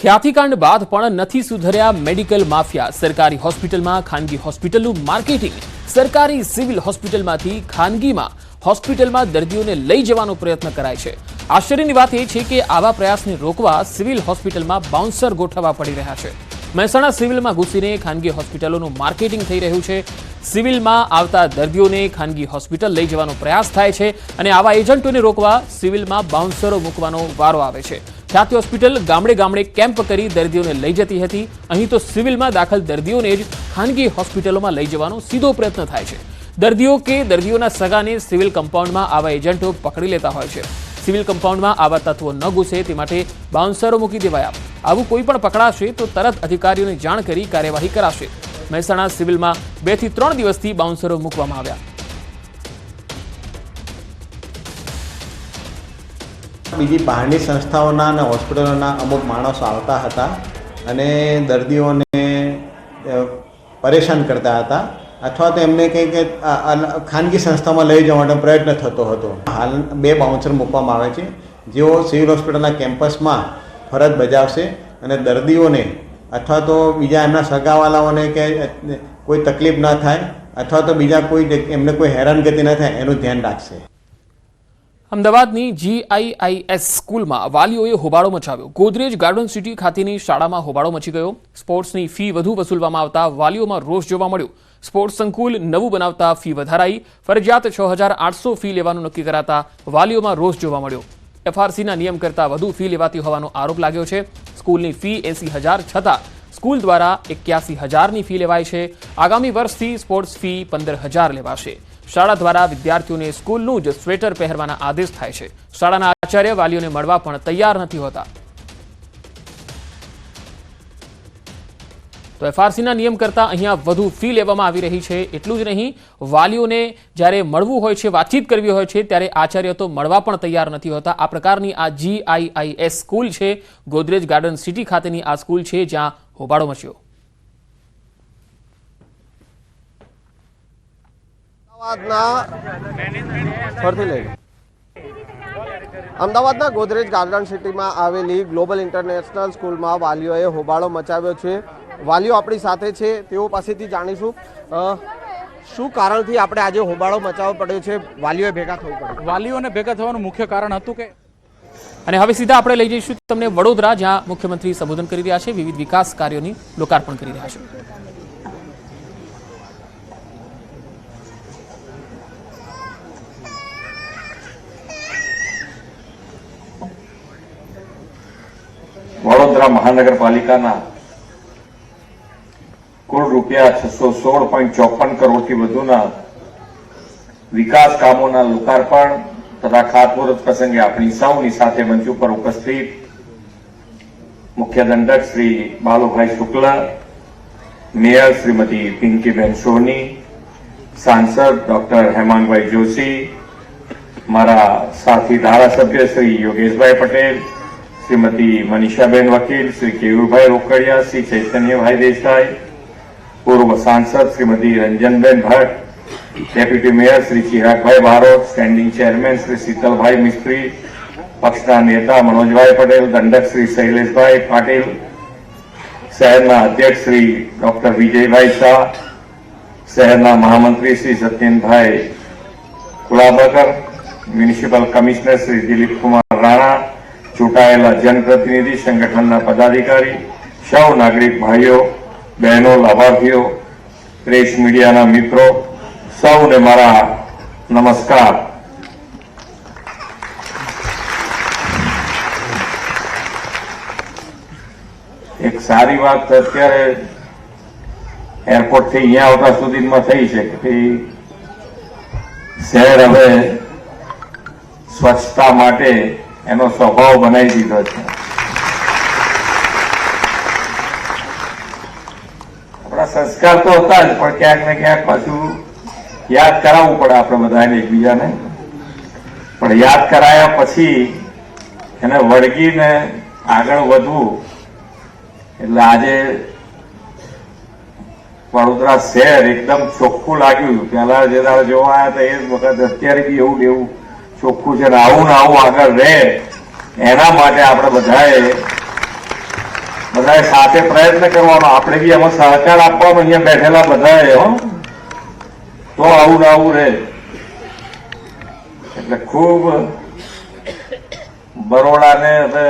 ખ્યાતિકાંડ બાદ પણ નથી સુધર્યા મેડિકલ માફિયા। સરકારી હોસ્પિટલમાં ખાનગી હોસ્પિટલનું માર્કેટિંગ। સરકારી સિવિલ હોસ્પિટલમાંથી ખાનગીમાં હોસ્પિટલમાં દર્દીઓને લઈ જવાનો પ્રયત્ન કરાય છે। આશ્ચર્યની વાત એ છે કે આવા પ્રયાસને રોકવા સિવિલ હોસ્પિટલમાં બાઉન્સર ગોઠવવા પડી રહ્યા છે। મહેસાણા સિવિલમાં ઘૂસીને ખાનગી હોસ્પિટલોનું માર્કેટિંગ થઈ રહ્યું છે। સિવિલમાં આવતા દર્દીઓને ખાનગી હોસ્પિટલ લઈ જવાનો પ્રયાસ થાય છે અને આવા એજન્ટોને રોકવા સિવિલમાં બાઉન્સરો મૂકવાનો વારો આવે છે। ખ્યાતિ હોસ્પિટલ ગામડે ગામડે કેમ્પ કરી દર્દીઓને લઈ જતી હતી। અહીં તો સિવિલમાં દાખલ દર્દીઓને જ ખાનગી હોસ્પિટલોમાં લઈ જવાનો સીધો પ્રયત્ન થાય છે। દર્દીઓ કે દર્દીઓના સગાને સિવિલ કમ્પાઉન્ડમાં આવા એજન્ટો પકડી લેતા હોય છે। સિવિલ કમ્પાઉન્ડમાં આવા તત્વો ન ઘૂસે તે માટે બાઉન્સરો મૂકી દેવાયા। આવું કોઈ પણ પકડાશે તો તરત અધિકારીઓને જાણ કરી કાર્યવાહી કરાશે। મહેસાણા સિવિલમાં 2 થી 3 દિવસથી બાઉન્સરો મૂકવામાં આવ્યા। બીજી બહારની સંસ્થાઓના અને હોસ્પિટલોના અમુક માણસો આવતા હતા અને દર્દીઓને પરેશાન કરતા હતા અથવા તો એમને કંઈક ખાનગી સંસ્થામાં લઈ જવા માટે પ્રયત્ન થતો હતો। હાલ 2 બાઉન્સર મૂકવામાં આવે છે જેઓ સિવિલ હોસ્પિટલના કેમ્પસમાં ફરજ બજાવશે અને દર્દીઓને અથવા તો બીજા એમના સગાવાલાઓને કે કોઈ તકલીફ ન થાય અથવા તો બીજા કોઈ એમને કોઈ હેરાનગતિ ન થાય એનું ધ્યાન રાખશે। અમદાવાદની GIIS સ્કૂલમાં વાલીઓએ હોબાળો મચાવ્યો। ગોદરેજ ગાર્ડન સિટી ખાતેની શાળામાં હોબાળો મચી ગયો। સ્પોર્ટ્સની ફી વધુ વસૂલવામાં આવતા વાલીઓમાં રોષ જોવા મળ્યો। સ્પોર્ટ્સ સંકુલ નવું બનાવતા ફી વધારાઈ। ફરજિયાત 6,800 ફી લેવાનું નક્કી કરાતા વાલીઓમાં રોષ જોવા મળ્યો। FRCના નિયમ કરતાં વધુ ફી લેવાતી હોવાનો આરોપ લાગ્યો છે। સ્કૂલની ફી 80,000 છતાં સ્કૂલ દ્વારા 81,000ની ફી લેવાય છે। આગામી વર્ષથી સ્પોર્ટ્સ ફી 15,000 લેવાશે। શાળા દ્વારા વિદ્યાર્થીઓને સ્કૂલનું જ સ્વેટર પહેરવાના આદેશ થાય છે। શાળાના આચાર્ય વાલીઓને મળવા પણ તૈયાર નથી હોતા। તો FRCના નિયમ કરતાં અહીંયા વધુ ફી લેવામાં આવી રહી છે। એટલું જ નહીં, વાલીઓને જ્યારે મળવું હોય છે, વાતચીત કરવી હોય છે, ત્યારે આચાર્ય તો મળવા પણ તૈયાર નથી હોતા। આ પ્રકારની આ GIIS સ્કૂલ છે, ગોદરેજ ગાર્ડન સિટી ખાતેની આ સ્કૂલ છે જ્યાં હોબાળો મચ્યો। અમદાવાદના ગોદરેજ ગાર્ડન સિટીમાં આવેલી ગ્લોબલ ઇન્ટરનેશનલ સ્કૂલમાં વાલીઓએ હોબાળો મચાવ્યો છે। વાલીઓ આપણી સાથે છે, તેઓ પાસેથી જાણીશું શું કારણથી આપણે આજે હોબાળો મચાવવો પડ્યો છે, વાલીઓએ ભેગા થવું પડ્યું। વાલીઓને ભેગા થવાનું મુખ્ય કારણ હતું કે અને હવે સીધા આપણે લઈ જઈશું તમને વડોદરા, જ્યાં મુખ્યમંત્રી સંબોધન કરી રહ્યા છે, વિવિધ વિકાસ કાર્યોની લોકાર્પણ કરી રહ્યા છે। વડોદરા મહાનગરપાલિકાના કુલ રૂપિયા 616.54 કરોડથી વધુના વિકાસ કામોના લોકાર્પણ તથા ખાતમુહૂર્ત પ્રસંગે આપણી સૌની સાથે મંચ ઉપર ઉપસ્થિત મુખ્ય દંડક શ્રી બાલુભાઈ શુક્લ, મેયર શ્રીમતી પિંકીબેન સોની, સાંસદ ડોક્ટર હેમાંગભાઈ જોશી, મારા સાથી ધારાસભ્ય શ્રી યોગેશભાઈ પટેલ, श्रीमती मनीषाबेन वकील, श्री केयूरभाई रोकड़िया, श्री चैतन्यभाई देसाई, पूर्व सांसद Shrimati Ranjanben Bhatt, deputy mayor Shri Chiragbhai Barot, standing chairman Shri Sheetalbhai Mistry, पक्षना नेता मनोजभाई पटेल, दंडक श्री शैलेषभाई पाटिल, शहरना अध्यक्ष श्री डॉक्टर विजयभाई शाह, शहरना महामंत्री श्री सत्येन्द्रभाई कुलाबकर, म्युनिसिपल कमिश्नर श्री दिलीप कुमार राणा, चूंटायेला जनप्रतिनिधि, संगठनना पदाधिकारी, सौ नागरिक भाईओ बहनों, लाभार्थीओ, प्रेस मीडियाना मित्रों, सौने मारा नमस्कार। एक सारी बात अत्यारे एरपोर्ट थी अहींया आवता सुधीमां थई छे के शहर हवे स्वच्छता माटे एनो स्वभाव बनावी दीधो छे। अपना संस्कार तो होता ज पण क्यांक ने क्यांक पाछुं याद करावવું પડે આપણે બધાને એકબીજાને। પણ યાદ કરાયા પછી એને વળગીને આગળ વધવું એટલે આજે વડોદરા શહેર એકદમ ચોખ્ખું લાગ્યું। પહેલા જે દાડે જોવા આવ્યા હતા એ વખત અત્યારે બી એવું ચોખ્ખું છે, આવું ને આવું આગળ રહે એના માટે આપણે બધાએ બધાએ સાથે પ્રયત્ન કરવાનો, આપણે બી એમાં સહકાર આપવાનો અહીંયા બેઠેલા બધાએ, હો, તો આવું ને આવું રહે. એટલે ખૂબ બરોડાને હવે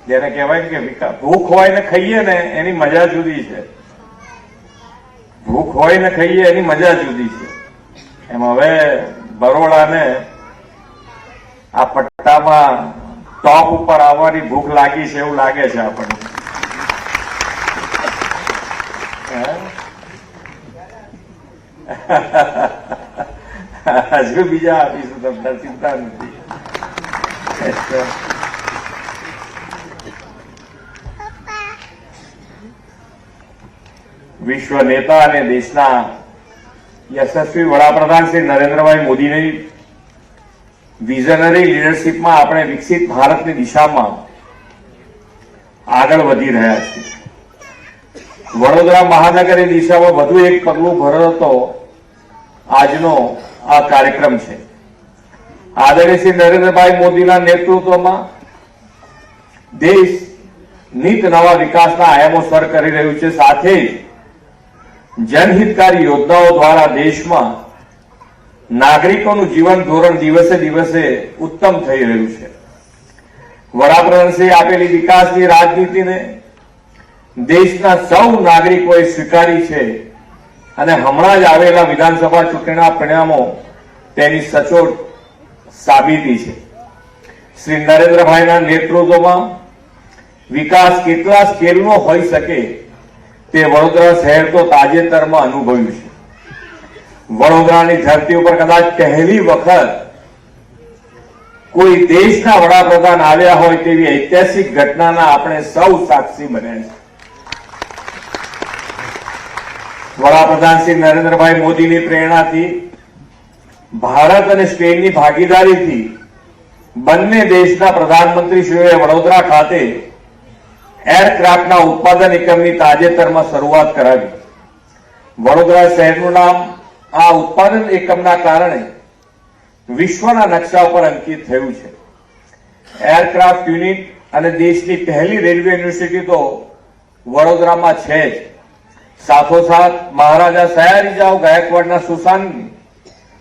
જેને કહેવાય ને કે વિકાસ, ભૂખ હોય ને ખાઈએ ને એની મજા જુદી છે. ભૂખ હોય ને ખાઈએ એની મજા જુદી છે. એમ હવે બરોડાને આ પટ્ટામાં ટોપ ઉપર આવવાની ભૂખ લાગી છે એવું લાગે છે આપણને. હજુ બીજા આપીશું તમને, ચિંતા નથી. વિશ્વ નેતા અને દેશના યશસ્વી વડાપ્રધાન શ્રી નરેન્દ્રભાઈ મોદીની વિઝનરી લીડરશીપમાં આપણે વિકસિત ભારતની દિશામાં આગળ વધી રહ્યા છીએ. વડોદરા મહાનગરની દિશામાં વધુ એક પગલું ભરતો આજનો આ કાર્યક્રમ છે. આદરણીય શ્રી નરેન્દ્રભાઈ મોદીના નેતૃત્વમાં દેશ નીત નવા વિકાસના આયામો સર કરી રહ્યું છે. સાથે જ જનહિતકારી યોજનાઓ દ્વારા દેશમાં નાગરિકોનું જીવન ધોરણ દિવસે દિવસે ઉત્તમ થઈ રહ્યું છે. વડાપ્રધાનશ્રીએ આપેલી વિકાસની રાજનીતિને દેશના સૌ નાગરિકોએ સ્વીકારી છે અને હમણાં જ આવેલા વિધાનસભા ચૂંટણીના પરિણામો તેની સચોટ સાબિતી છે. શ્રી નરેન્દ્રભાઈના નેતૃત્વમાં વિકાસ કેટલા સ્કેલનો હોઈ શકે તે વડોદરા શહેર તો તાજેતરમાં અનુભવ્યું છે. વડોદરાની ધરતી ઉપર કદાચ પહેલી વખત કોઈ દેશના વડાપ્રધાન આવ્યા હોય તેવી ઐતિહાસિક ઘટનાના આપણે સૌ સાક્ષી બન્યા છે. વડાપ્રધાન શ્રી નરેન્દ્રભાઈ મોદીની પ્રેરણાથી, ભારત અને સ્પેનની ભાગીદારીથી બંને દેશના પ્રધાનમંત્રીશ્રીઓએ વડોદરા ખાતે એરક્રાફ્ટના ઉત્પાદન એકમની તાજેતરમાં શરૂઆત કરાવી. વડોદરા શહેરનું નામ આ ઉત્પાદન એકમના કારણે વિશ્વના નકશા ઉપર અંકિત થયું છે. એરક્રાફ્ટ યુનિટ અને દેશની પહેલી રેલવે યુનિવર્સિટી તો વડોદરામાં છે જ. સાથોસાથ મહારાજા સયાજીરાવ ગાયકવાડના સુશાસનની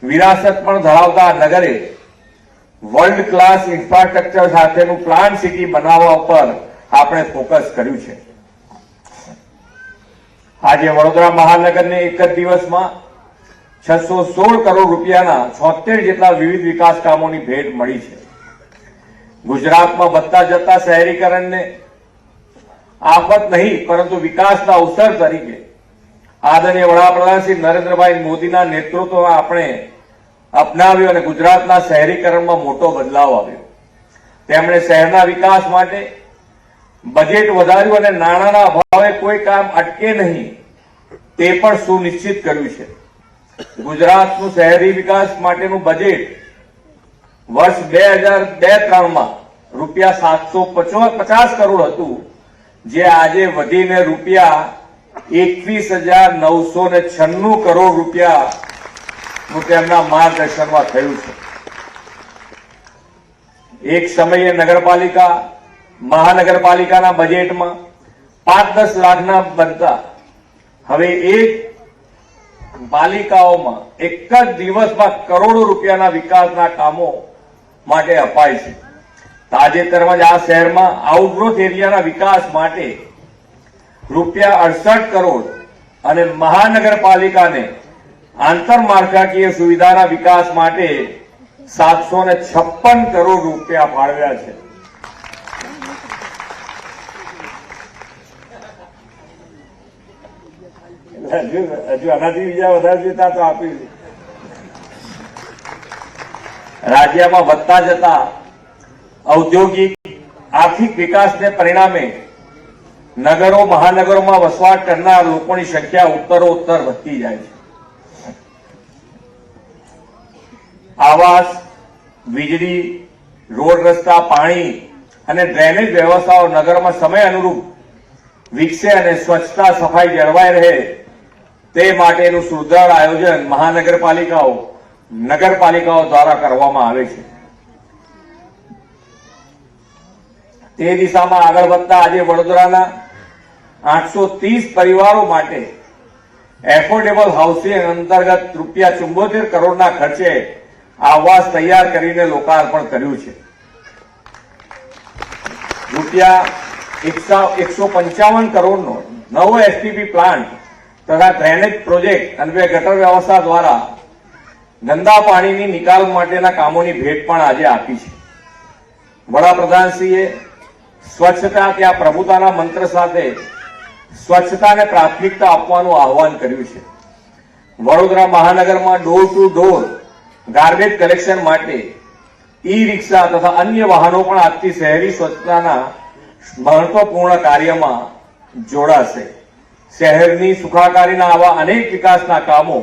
વિરાસત પણ ધરાવતા આ નગરે વર્લ્ડ ક્લાસ ઇન્ફ્રાસ્ટ્રક્ચર સાથેનું પ્લાન્ટ સિટી બનાવવા પર આપણે ફોકસ કર્યું છે. આજે વડોદરા મહાનગરને એક જ દિવસમાં 616 કરોડ રૂપિયાના 76 જેટલા વિવિધ વિકાસ કામોની ભેટ મળી છે. ગુજરાતમાં વધતા જતા શહેરીકરણને આફત નહીં પરંતુ વિકાસના અવસર તરીકે આદરણીય વડાપ્રધાન શ્રી નરેન્દ્રભાઈ મોદીના નેતૃત્વમાં આપણે અપનાવ્યું અને ગુજરાતના શહેરીકરણમાં મોટો બદલાવ આવ્યો. તેમણે શહેરના વિકાસ માટે બજેટ વધાર્યું અને નાણાંના અભાવે કોઈ કામ અટકે નહીં તે પણ સુનિશ્ચિત કર્યું છે. ગુજરાતનું શહેરી વિકાસ માટેનું બજેટ વર્ષ 2002-03માં રૂપિયા 750 કરોડ હતું, જે આજે વધીને રૂપિયા 21,996 કરોડ રૂપિયાનું તેમના માર્ગદર્શનમાં થયું છે. એક સમયે મહાનગરપાલિકાના બજેટમાં 5-10 લાખના બનતા હવે એક પાલિકાઓમાં એક જ દિવસમાં કરોડો રૂપિયાના વિકાસના કામો માટે અપાય છે. તાજેતરમાં જ આ શહેરમાં આઉટગ્રોથ એરિયાના વિકાસ માટે રૂપિયા 68 કરોડ અને મહાનગરપાલિકાને આંતરમાળખાકીય સુવિધાના વિકાસ માટે 756 કરોડ રૂપિયા ફાળવ્યા છે. હજુ આનાથી બીજા વધારે જોઈતા તો આપી. રાજ્યમાં વધતા જતા ઔદ્યોગિક આર્થિક વિકાસને પરિણામે નગરો મહાનગરોમાં વસવાટ કરનાર લોકોની સંખ્યા ઉત્તરોત્તર વધતી જાય છે. આવાસ, વીજળી, રોડ રસ્તા, પાણી અને ડ્રેનેજ વ્યવસ્થાઓ નગરમાં સમય અનુરૂપ વિકસે અને સ્વચ્છતા સફાઈ જળવાઈ રહે તે માટેનું સુદૃઢ આયોજન નગરપાલિકાઓ દ્વારા કરવામાં આવે છે. તે દિશામાં આગળ વધતા આજે વડોદરાના 830 પરિવારો માટે એફોર્ડેબલ હાઉસિંગ અંતર્ગત ₹74 કરોડના ખર્ચે આવાસ તૈયાર કરીને લોકાર્પણ કર્યું છે. ₹155 કરોડનો નવો એસટીપી પ્લાન્ટ તથા ડ્રેનેજ પ્રોજેક્ટ અન્વયે ગટર વ્યવસ્થા દ્વારા ગંદા પાણીની નિકાલ માટેના કામોની ભેટ પણ આજે આપી છે. વડાપ્રધાનશ્રીએ સ્વચ્છતા ત્યાં પ્રભુતાના મંત્ર સાથે સ્વચ્છતાને પ્રાથમિકતા આપવાનું આહવાન કર્યું છે. વડોદરા મહાનગરમાં door to door garbage collection માટે ઈ રિક્ષા તથા અન્ય વાહનો પણ આજથી શહેરી સ્વચ્છતાના મહત્વપૂર્ણ કાર્યમાં જોડાશે. શહેરની સુખાકારીના આવા અનેક વિકાસના કામો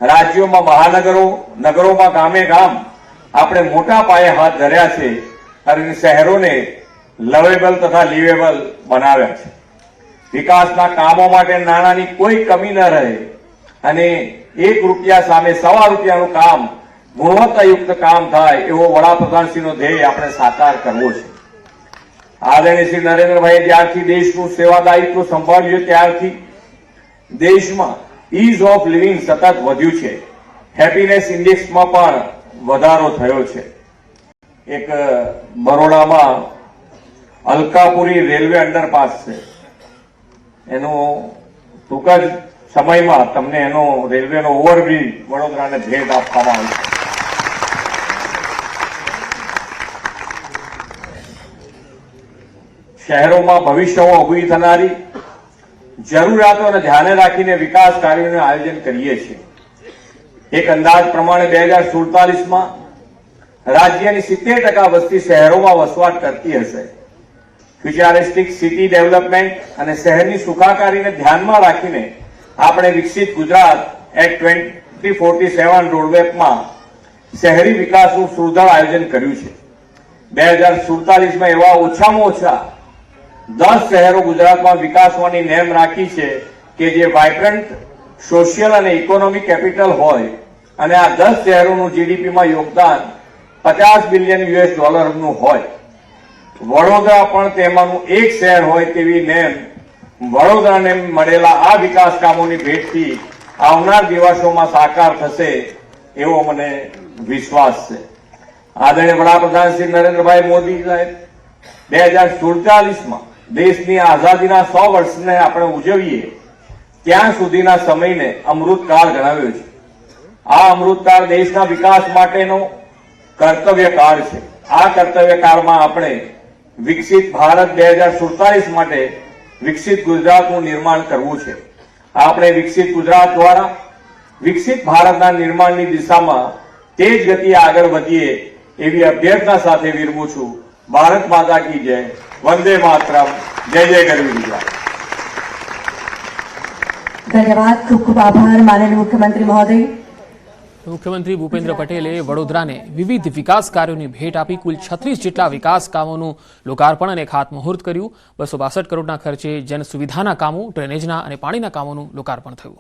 રાજ્યોમાં મહાનગરો, નગરોમાં ગામે ગામ આપણે મોટા પાયે હાથ ધર્યા છે અને શહેરોને લવેબલ તથા લીવેબલ બનાવ્યા છે. વિકાસના કામો માટે નાણાંની કોઈ કમી ન રહે અને ₹1 સામે ₹1.25 કામ ગુણવત્તાયુક્ત કામ થાય એવો વડાપ્રધાનશ્રીનો ધ્યેય આપણે સાકાર કરવો છે. આદરણીય શ્રી નરેન્દ્રભાઈએ જ્યારથી દેશનું સેવાદાયિત્વ સંભાળ્યું ત્યારથી દેશમાં ઇઝ ઓફ લિવિંગ સતત વધ્યું છે. હેપીનેસ ઇન્ડેક્સમાં પણ વધારો થયો છે. એક બરોડામાં અલકાપુરી રેલવે અંડરપાસ છે, એનું ટૂંક જ સમયમાં તમને એનો રેલવેનો ઓવરબ્રિજ વડોદરાને ભેટ આપવામાં આવશે. શહેરોમાં ભવિષ્યમાં ઉભી થનારી જરૂરિયાતોને ધ્યાને રાખીને વિકાસ કાર્યોનું આયોજન કરીએ છીએ. એક અંદાજ પ્રમાણે 2047માં રાજ્યની 70% વસ્તી શહેરોમાં વસવાટ કરતી હશે. ફ્યુચરિસ્ટિક સિટી ડેવલપમેન્ટ અને શહેરની સુખાકારીને ધ્યાનમાં રાખીને આપણે વિકસિત ગુજરાત એક્ટ 2047 રોડમેપમાં શહેરી વિકાસનું સુદૃઢ આયોજન કર્યું છે. 2047માં એવા ઓછામાં ઓછા 10 શહેરો ગુજરાતમાં વિકાસવાની નેમ રાખી છે કે જે વાઇબ્રન્ટ સોશિયલ અને ઇકોનોમિક કેપિટલ હોય અને આ 10 શહેરોનું જીડીપીમાં યોગદાન $50 બિલિયન હોય. વડોદરા પણ તેમાંનું એક શહેર હોય તેવી નેમ વડોદરાને મળેલા આ વિકાસ કામોની ભેટથી આવનાર દિવસોમાં સાકાર થશે એવો મને વિશ્વાસ છે. આદરણીય વડાપ્રધાન શ્રી નરેન્દ્રભાઈ મોદી સાહેબ 2047માં દેશની આઝાદીના 100 વર્ષને આપણે ઉજવીએ ત્યાં સુધીના સમયને અમૃતકાળ ગણાવ્યો છે. આ અમૃતકાળ દેશના વિકાસ માટેનો કર્તવ્યકાળ છે. આ કર્તવ્યકાળમાં આપણે વિકસિત ભારત 2047 માટે વિકસિત ગુજરાતનું નિર્માણ કરવું છે. આપણે વિકસિત ગુજરાત દ્વારા વિકસિત ભારતના નિર્માણની દિશામાં તેજ ગતિએ આગળ વધીએ એવી અભ્યર્થના સાથે વિરમું છું. ભારત માતા કી જય. વંદે માતરમ. જય જય ગરવી ગુજરાત. ધન્યવાદ. ખૂબ ખૂબ આભાર માનનીય મુખ્યમંત્રી મહોદય. મુખ્યમંત્રી ભૂપેન્દ્ર પટેલે વડોદરાને વિવિધ વિકાસ કાર્યોની ભેટ આપી કુલ 36 જેટલા વિકાસ કામોનું લોકાર્પણ અને ખાતમુહૂર્ત કર્યું. 262 કરોડના ખર્ચે જન સુવિધાના કામો, ડ્રેનેજના અને પાણીના કામોનું લોકાર્પણ થયું.